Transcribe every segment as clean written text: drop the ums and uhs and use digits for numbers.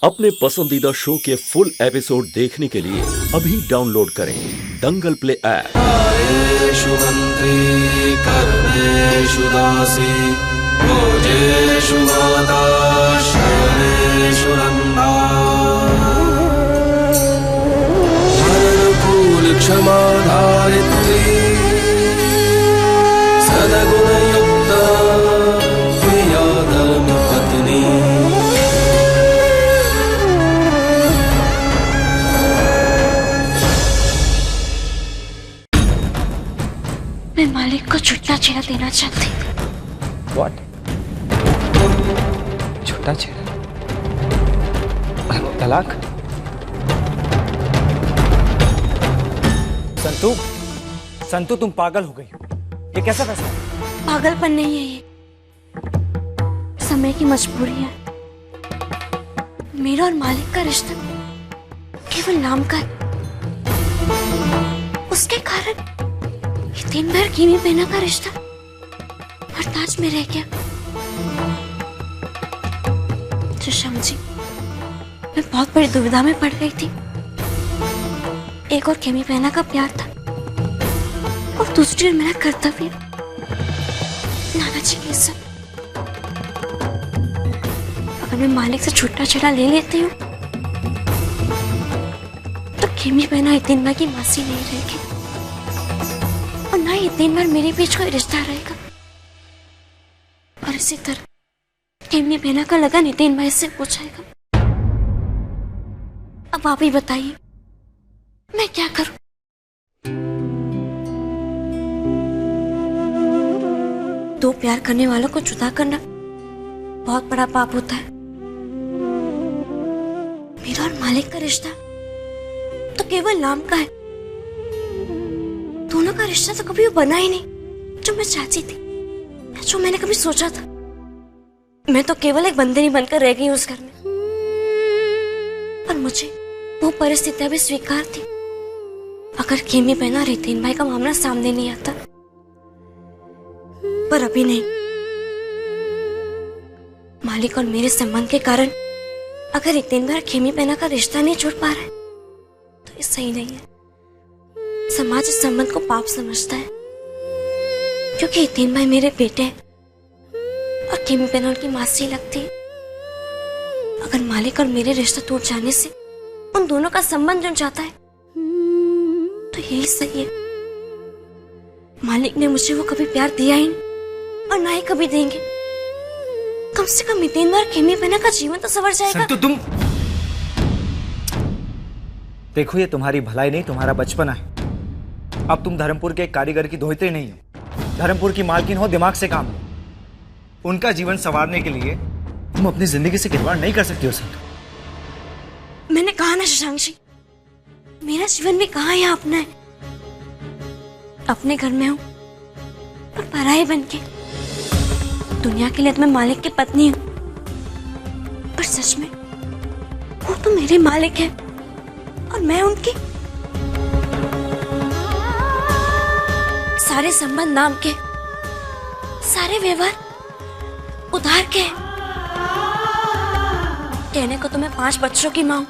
अपने पसंदीदा शो के फुल एपिसोड देखने के लिए अभी डाउनलोड करें दंगल प्ले ऐप। आयेषु मंत्री कर्मेषु दासी भोजेषु माता शयनेषु नन्दा धर्मकूल क्षमा धारित्री सद्गुणयुक्ता प्रिया धर्मपत्नी। मैं मालिक को छुट्टा छेड़ा देना चाहती थी। What? छुट्टा छेड़ा? तलाक? संतू तुम पागल हो गई हो। ये कैसा फैसला? पागलपन नहीं है ये, समय की मजबूरी है। मेरा और मालिक का रिश्ता केवल नाम का है। उसके कारण ये दिन भर कीमी पहना का रिश्ता हरताज में रह गया। शशांक जी, मैं बहुत बड़ी दुविधा में पड़ गई थी। एक और कीमी पहना का प्यार था और दूसरी ओर मेरा कर्तव्य नाना जी की इज्जत। अगर मैं मालिक से छुट्टा छेड़ा ले लेती हूँ तो कीमी पहना इतनी माँ की मासी नहीं रहेगी और ना ही दिन भर मेरे बीच कोई रिश्ता रहेगा। और इसी तरह कीमी पहना का लगा नितिन भाई से पूछेगा। अब आप ही बताइए मैं क्या करूं? दो प्यार करने वालों को जुदा करना बहुत बड़ा पाप होता है। मेरा और मालिक का रिश्ता तो केवल नाम का है। दोनों का रिश्ता तो कभी वो बना ही नहीं जो मैं चाहती थी, जो मैंने कभी सोचा था। मैं तो केवल एक बंदरी बनकर रह गई उस घर में। पर मुझे वो परिस्थितियां भी स्वीकार थी अगर कीमी पहना रितिन भाई का मामला सामने नहीं आता। पर अभी नहीं। मालिक और मेरे संबंध के कारण अगर रितिन भाई कीमी पहना का रिश्ता नहीं जुड़ पा रहा है तो ये सही नहीं है। समाज इस संबंध को पाप समझता है क्योंकि रितिन भाई मेरे बेटे हैं और कीमी पहना उनकी मासी लगती है। अगर मालिक और मेरे रिश्ता टूट जाने से उन दोनों का संबंध जुड़ जाता है तो यही सही है। मालिक ने मुझे वो कभी प्यार दिया ही नहीं और ना ही कभी देंगे। कम से कम इतनी बार कीमी पहना का जीवन तो संवर जाएगा। संतु तुम देखो, ये तुम्हारी भलाई नहीं, तुम्हारा बचपना है। अब तुम धर्मपुर के कारीगर की धोइत्री नहीं हो, धर्मपुर की मालकिन हो। दिमाग से काम लो। उनका जीवन संवारने के लिए तुम अपनी जिंदगी से खिलवाड़ नहीं कर सकती हो संतु। मैंने कहा ना शशांक जी, मेरा जीवन भी कहाँ यहाँ अपना है। अपने घर में हूँ पर पराई बन के। दुनिया के लिए तो मैं मालिक की पत्नी हूँ पर सच में वो तो मेरे मालिक है और मैं उनकी। सारे संबंध नाम के, सारे व्यवहार उधार के। कहने को तो मैं 5 बच्चों की मां हूं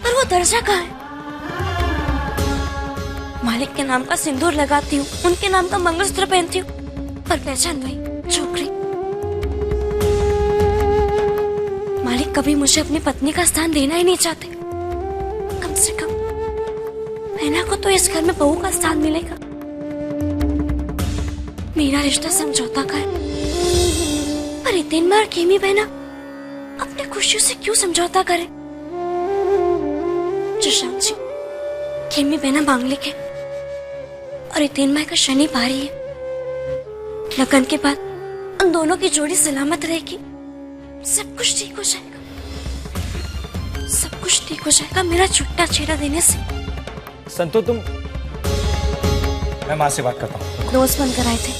पर वो दर्जा कहाँ है? मालिक के नाम का सिंदूर लगाती हूँ, उनके नाम का मंगलसूत्र पहनती हूँ पर पहचान वही छोकरी। मालिक कभी मुझे अपनी पत्नी का स्थान देना ही नहीं चाहते। कम से कम मैना को तो इस घर में बहू का स्थान मिलेगा। मेरा रिश्ता समझौता का है पर इतनी बार कीमी बहना अपने खुशियों से क्यों समझौता करे? शशांक जी, कीमी बहना मांगलिक है और इतनी माँ का शनि भारी है। लगन के बाद उन दोनों की जोड़ी सलामत रहेगी। सब कुछ ठीक हो जाएगा, सब कुछ ठीक हो जाएगा मेरा छुट्टा छेड़ा देने से। संतु मैं मां से बात करता हूँ। दोस्त बनकर आए थे,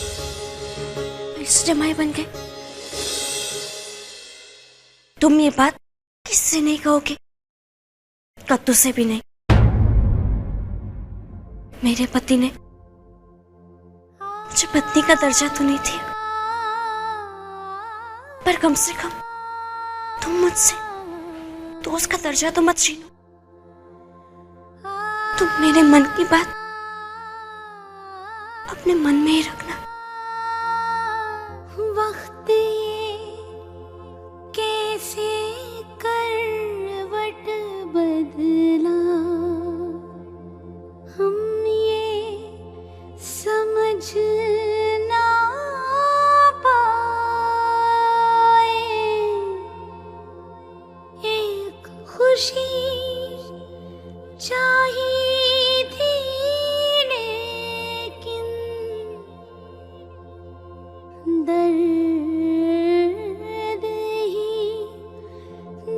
जमाई बन गए। तुम ये बात किससे नहीं कहोगे? कद्दू से भी नहीं। मेरे पति ने मुझे पत्नी का दर्जा तो नहीं दिया पर कम से कम तुम मुझसे तो उसका दर्जा तो मत छीनो। तुम मेरे मन की बात अपने मन में ही रखना। वक्त ये कैसे करवट बदला, हम ये समझ ना पाए। एक खुशी चाहिए थी लेकिन दर्द ही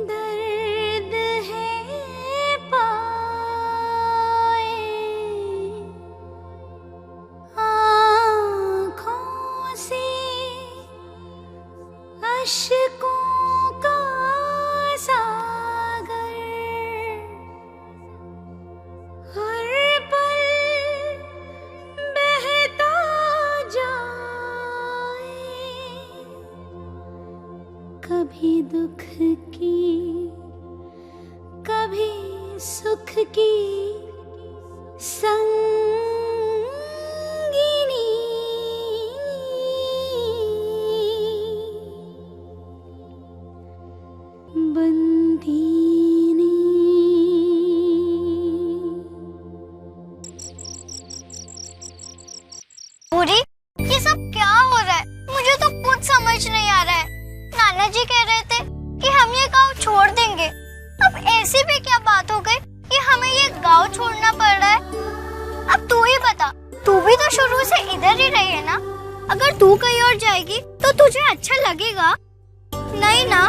दर्द है पाए। आँखों से अश्कों का सागर हर पल बहता जाए। कभी दुख की कभी सुख की संगिनी बंदीनी। पूरी, ये सब क्या हो रहा है? मुझे तो कुछ समझ नहीं आ रहा है। नाना जी कह रहे थे कि हम ये गांव छोड़ देंगे। अब ऐसी भी क्या बात हो गई कि हमें ये गांव छोड़ना पड़ रहा है? अब तू ही बता, तू भी तो शुरू से इधर ही रही है ना? अगर तू कहीं और जाएगी तो तुझे अच्छा लगेगा? नहीं ना।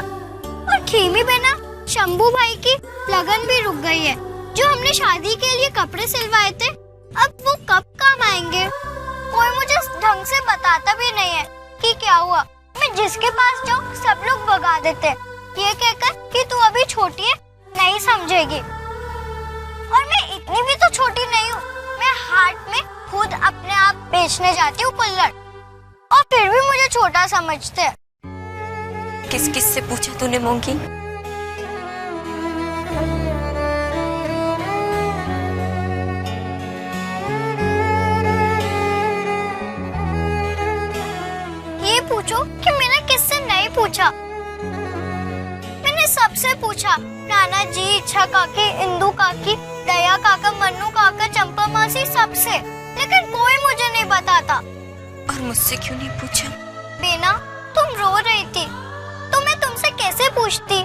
और खेमी बहना, शंभू भाई की लगन भी रुक गई है। जो हमने शादी के लिए कपड़े सिलवाए थे, अब वो कब काम आएंगे? कोई मुझे ढंग से बताता भी नहीं है कि क्या हुआ। मैं जिसके पास जाऊँ सब लोग भगा देते, ये कहकर कि तू अभी छोटी है, नहीं समझेगी। और मैं इतनी भी तो छोटी नहीं हूँ। मैं हाट में खुद अपने आप बेचने जाती हूँ कुल्हड़, और फिर भी मुझे छोटा समझते हैं। किस किस से पूछा तूने मोंगी? ये पूछो कि मैंने किससे नहीं पूछा। मैंने सबसे पूछा, नाना जी, इच्छा काकी, इंदू काकी, दया काका, मन्नू काका, चंपा मासी, सबसे, लेकिन कोई मुझे नहीं बताता। और मुझसे क्यों नहीं पूछा? बेना, तुम रो रही थी, तो मैं तुमसे कैसे पूछती?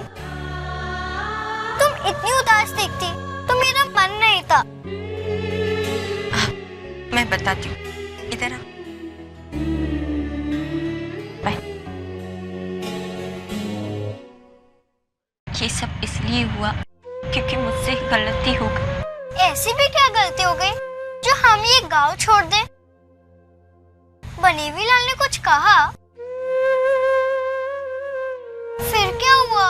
तुम इतनी उदास दिखती तो मेरा मन नहीं था। मैं बताती हूँ, इधर आ। ये सब इसलिए हुआ क्योंकि मुझसे गलती हो गई। ऐसी भी क्या गलती हो गई जो हम ये गांव छोड़ दें? बनेवी लाल ने कुछ कहा? फिर क्या हुआ?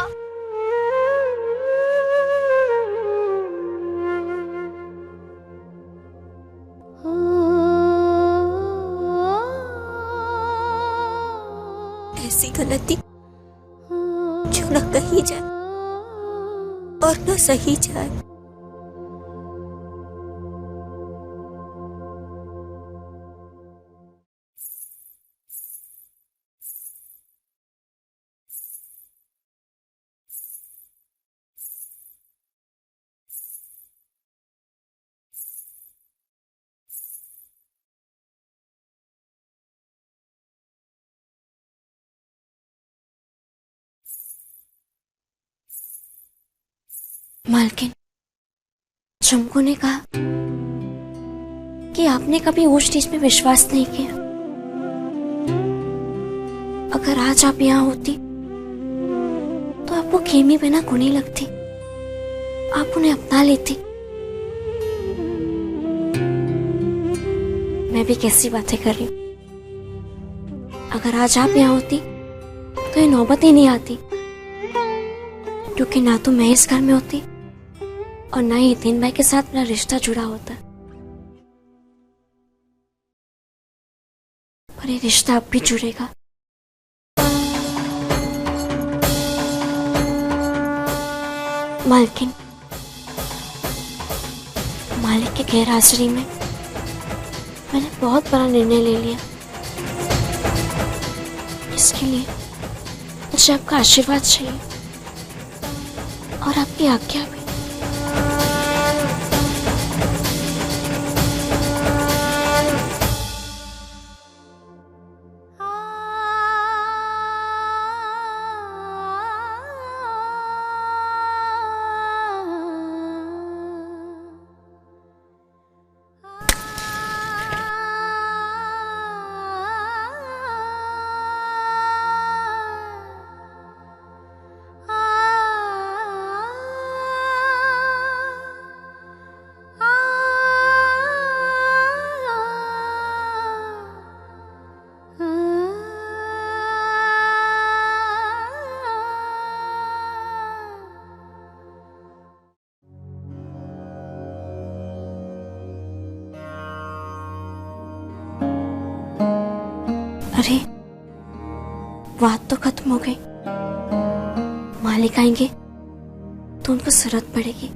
ऐसी गलती जो न कही जाए और न सही जाए। मालकिन, चंपू ने कहा कि आपने कभी ऊंच नीच में विश्वास नहीं किया। अगर आज आप यहाँ होती तो आपको खेमी बिना गुणी लगती, आप उन्हें अपना लेती। मैं भी कैसी बातें कर रही हूँ। अगर आज आप यहाँ होती तो ये नौबत ही नहीं आती, क्योंकि ना तो मैं इस घर में होती और ना ही यतीन भाई के साथ मेरा रिश्ता जुड़ा होता। पर ये रिश्ता अब भी जुड़ेगा। मालकिन, मालिक के गैर हाजिरी में मैंने बहुत बड़ा निर्णय ले लिया। इसके लिए मुझे आपका आशीर्वाद चाहिए और आपकी आज्ञा भी। अरे बात तो खत्म हो गई। मालिक आएंगे तो उनको जरूरत पड़ेगी।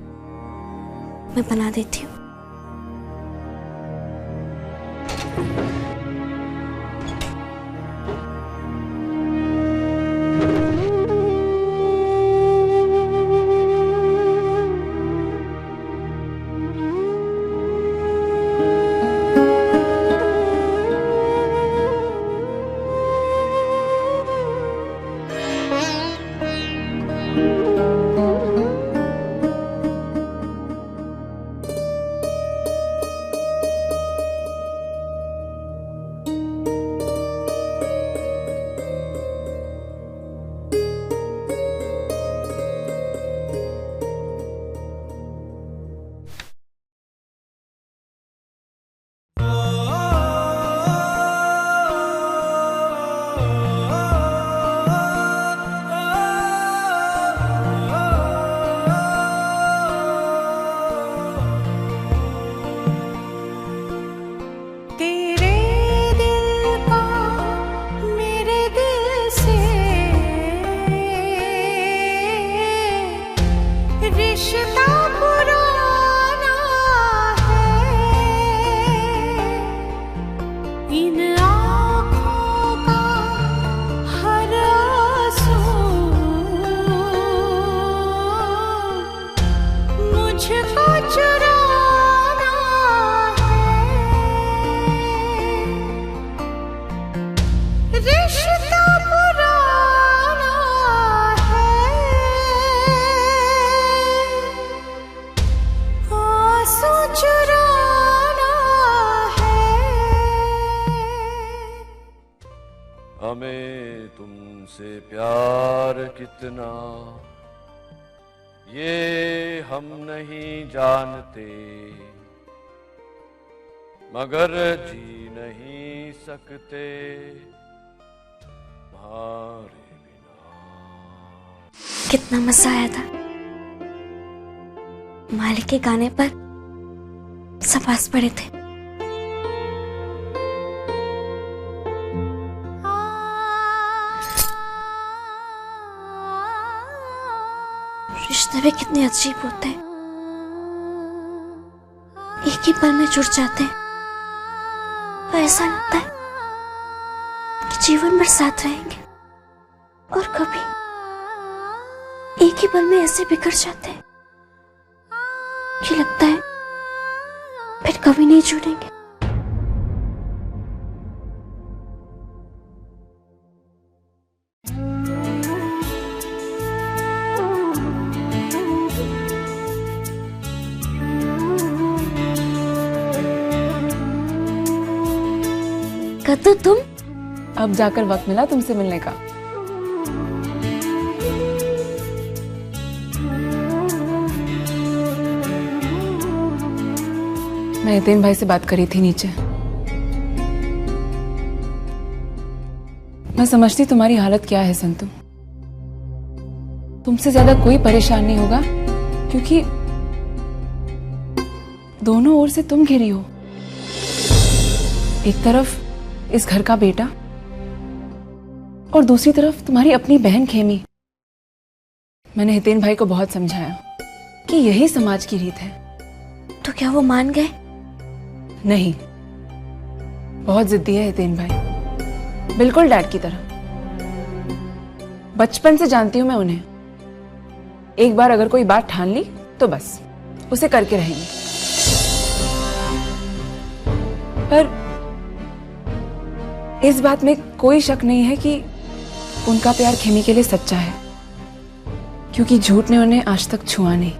मैं बना देती हूँ। हमें तुमसे प्यार कितना ये हम नहीं जानते, मगर जी नहीं सकते तुम्हारे बिना। कितना मजा आया था। मालिक के गाने पर सब हंस पड़े थे। रिश्ते भी कितने अजीब होते हैं, एक ही पल में जुड़ जाते हैं और ऐसा लगता है कि जीवन भर साथ रहेंगे, और कभी एक ही पल में ऐसे बिखर जाते हैं कि लगता है फिर कभी नहीं जुड़ेंगे। कद्दू, तुम अब जाकर वक्त मिला तुमसे मिलने का। मैं यतीन भाई से बात करी थी नीचे। मैं समझती तुम्हारी हालत क्या है संतु। तुमसे ज्यादा कोई परेशान नहीं होगा, क्योंकि दोनों ओर से तुम घिरी हो। एक तरफ इस घर का बेटा और दूसरी तरफ तुम्हारी अपनी बहन खेमी। मैंने हितेन भाई को बहुत समझाया, कि यही समाज की रीत है। तो क्या वो मान गए? नहीं, बहुत जिद्दी है हितेन भाई, बिल्कुल डैड की तरह। बचपन से जानती हूं मैं उन्हें, एक बार अगर कोई बात ठान ली तो बस उसे करके रहेंगे। पर इस बात में कोई शक नहीं है कि उनका प्यार खेमी के लिए सच्चा है, क्योंकि झूठ ने उन्हें आज तक छुआ नहीं।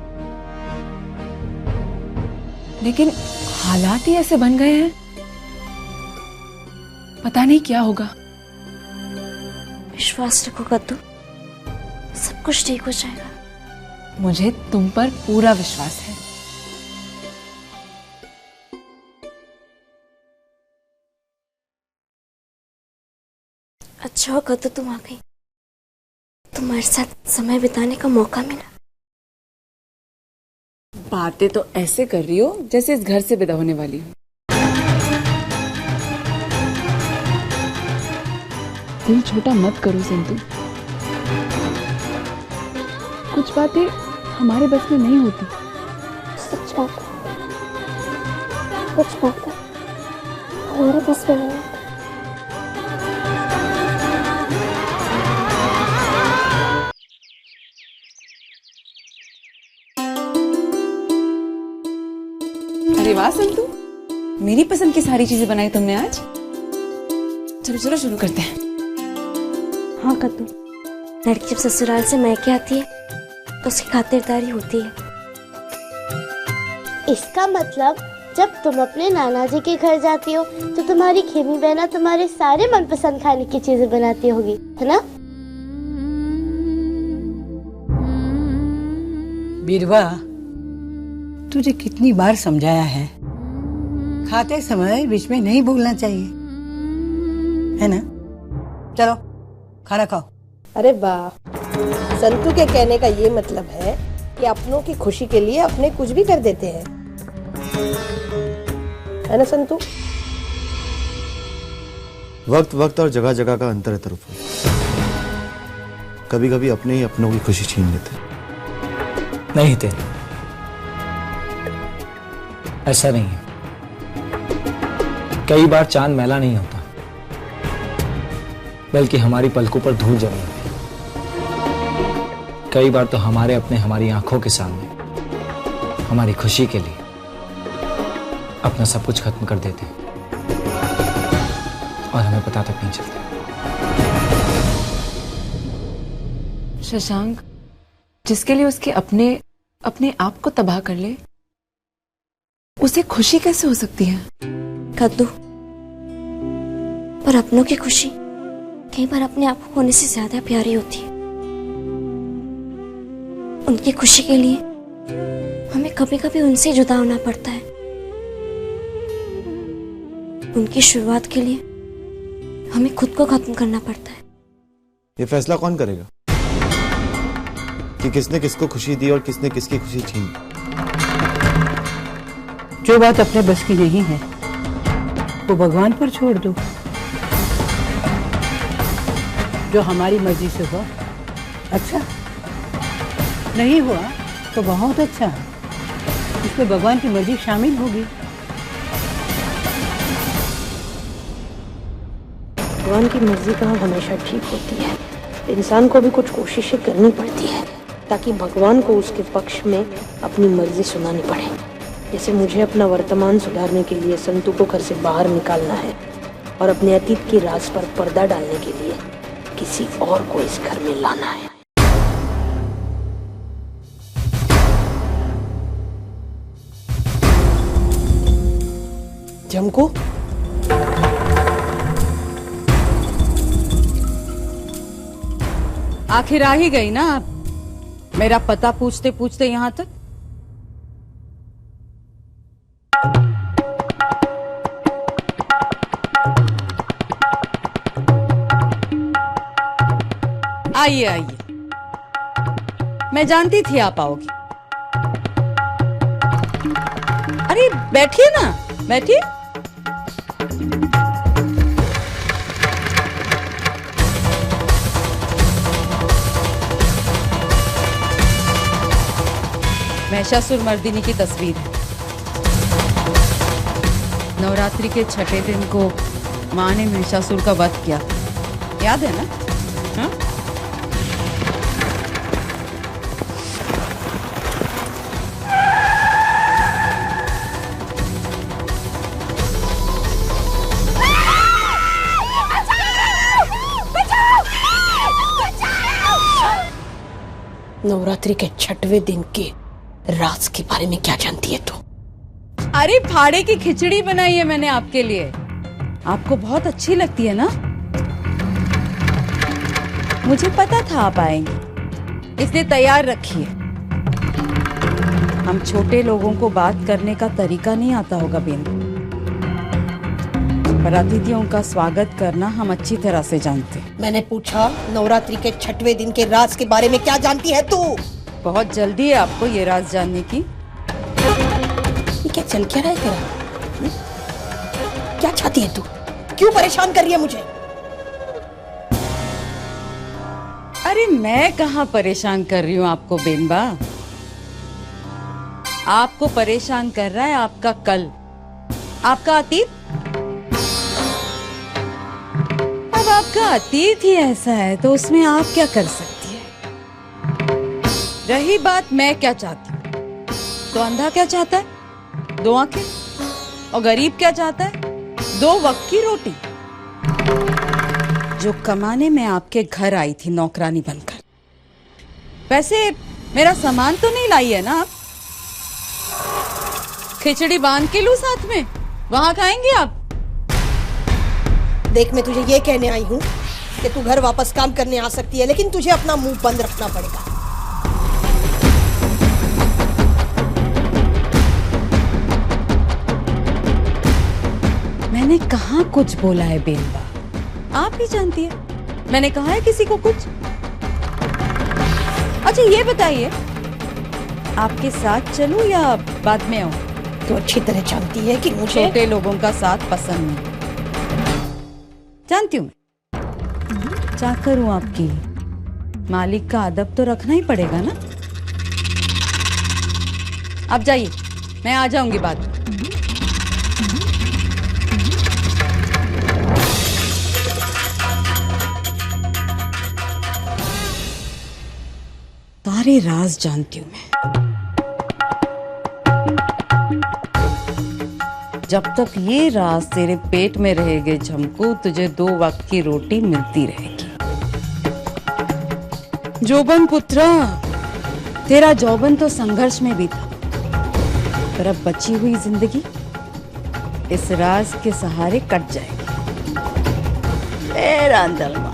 लेकिन हालात ही ऐसे बन गए हैं, पता नहीं क्या होगा। विश्वास रखो कद्दू, सब कुछ ठीक हो जाएगा। मुझे तुम पर पूरा विश्वास है। अच्छा हो कद्दू तुम आ गई, तुम्हारे साथ समय बिताने का मौका मिला। बातें तो ऐसे कर रही हो जैसे इस घर से विदा होने वाली हो। दिल छोटा मत करो संतु, कुछ बातें हमारे बस में नहीं होती। सच बात है, कुछ बात है हमारे बस में नहीं होती। अरे वाह संतु, मेरी पसंद की सारी चीजें बनाई तुमने आज। चलो चलो शुरू करते हैं। हाँ कद्दू, लड़की जब ससुराल से मैके आती है तो उसकी खातिरदारी होती है। इसका मतलब जब तुम अपने नाना जी के घर जाती हो तो तुम्हारी खेमी बहना तुम्हारे सारे मनपसंद खाने की चीजें बनाती होगी, है ना? बीरवा, तुझे कितनी बार समझाया है, खाते समय बीच में नहीं बोलना चाहिए, है ना? चलो खाना खाओ। अरे वाह, संतु के कहने का ये मतलब है कि अपनों की खुशी के लिए अपने कुछ भी कर देते हैं, है ना संतु? वक्त वक्त और जगह जगह का अंतर है तरफ। कभी कभी अपने ही अपनों की खुशी छीन लेते। नहीं थे, ऐसा नहीं है। कई बार चांद मैला नहीं होता, बल्कि हमारी पलकों पर धूल जमी होती है। कई बार तो हमारे अपने हमारी आंखों के सामने हमारी खुशी के लिए अपना सब कुछ खत्म कर देते हैं और हमें पता तक नहीं चलता। शशांक, जिसके लिए उसके अपने आप को तबाह कर ले, उसे खुशी कैसे हो सकती है? कद्दू, पर अपनों की खुशी कई बार अपने आप को होने से ज्यादा प्यारी होती है। उनकी खुशी के लिए हमें कभी कभी उनसे जुदा होना पड़ता है। उनकी शुरुआत के लिए हमें खुद को खत्म करना पड़ता है। ये फैसला कौन करेगा कि किसने किसको खुशी दी और किसने किसकी खुशी छीनी? जो बात अपने बस की नहीं है वो भगवान पर छोड़ दो। जो हमारी मर्जी से हुआ अच्छा, नहीं हुआ तो बहुत अच्छा, इसमें भगवान की मर्जी शामिल होगी। भगवान की मर्जी कहाँ हमेशा ठीक होती है। इंसान को भी कुछ कोशिशें करनी पड़ती है ताकि भगवान को उसके पक्ष में अपनी मर्जी सुनानी पड़े। जैसे मुझे अपना वर्तमान सुधारने के लिए संतु को घर से बाहर निकालना है और अपने अतीत के राज पर पर्दा डालने के लिए किसी और को इस घर में लाना है। जमको, आखिर आ ही गई ना आप, मेरा पता पूछते पूछते यहाँ तक। आइए आइए, मैं जानती थी आप आओगी। अरे बैठिए ना, बैठिए। महिषासुर मर्दिनी की तस्वीर है। नवरात्रि के छठे दिन को माँ ने महिषासुर का वध किया, याद है ना? हाँ? नवरात्रि के छठवें दिन के राज के बारे में क्या जानती है तू? अरे फाड़े की खिचड़ी बनाई है मैंने आपके लिए, आपको बहुत अच्छी लगती है ना? मुझे पता था आप आएंगे, इसलिए तैयार रखिए। हम छोटे लोगों को बात करने का तरीका नहीं आता होगा बेन, पर अतिथियों का स्वागत करना हम अच्छी तरह से जानते हैं। मैंने पूछा नवरात्रि के छठवें दिन के राज के बारे में क्या जानती है तू? बहुत जल्दी है आपको ये राज जानने की। ये क्या चल क्या रहा है तेरा? क्या चाहती है तू? क्यों परेशान कर रही है मुझे? अरे मैं कहाँ परेशान कर रही हूँ आपको बेनबा, आपको परेशान कर रहा है आपका कल, आपका अतीत। अब आपका अतीत ही ऐसा है तो उसमें आप क्या कर सकती है? रही बात मैं क्या चाहती हूँ, तो अंधा क्या चाहता है? 2 आंखें। और गरीब क्या चाहता है? 2 वक्त की रोटी। जो कमाने में आपके घर आई थी नौकरानी बनकर, वैसे मेरा सामान तो नहीं लाई है ना आप? खिचड़ी बांध के लूं साथ में, वहां खाएंगे आप? देख, मैं तुझे ये कहने आई हूँ कि तू घर वापस काम करने आ सकती है, लेकिन तुझे अपना मुंह बंद रखना पड़ेगा। मैंने कहाँ कुछ बोला है बेनबा, आप ही जानती है। मैंने कहा है किसी को कुछ? अच्छा ये बताइए, आपके साथ चलूं या बाद में आऊं? तो अच्छी तरह जानती है कि मुझे छोटे लोगों का साथ पसंद नहीं। जानती हूँ मैं, चाकर हूं आपकी, मालिक का अदब तो रखना ही पड़ेगा ना। आप जाइए, मैं आ जाऊंगी बाद में। सारे राज जानती हूं मैं। जब तक ये राज तेरे पेट में रहेंगे झमकू, तुझे 2 वक्त की रोटी मिलती रहेगी। जोबन पुत्रा, तेरा जौबन तो संघर्ष में भी था, पर अब बची हुई जिंदगी इस राज के सहारे कट जाएगी। तेरा अंदलमा।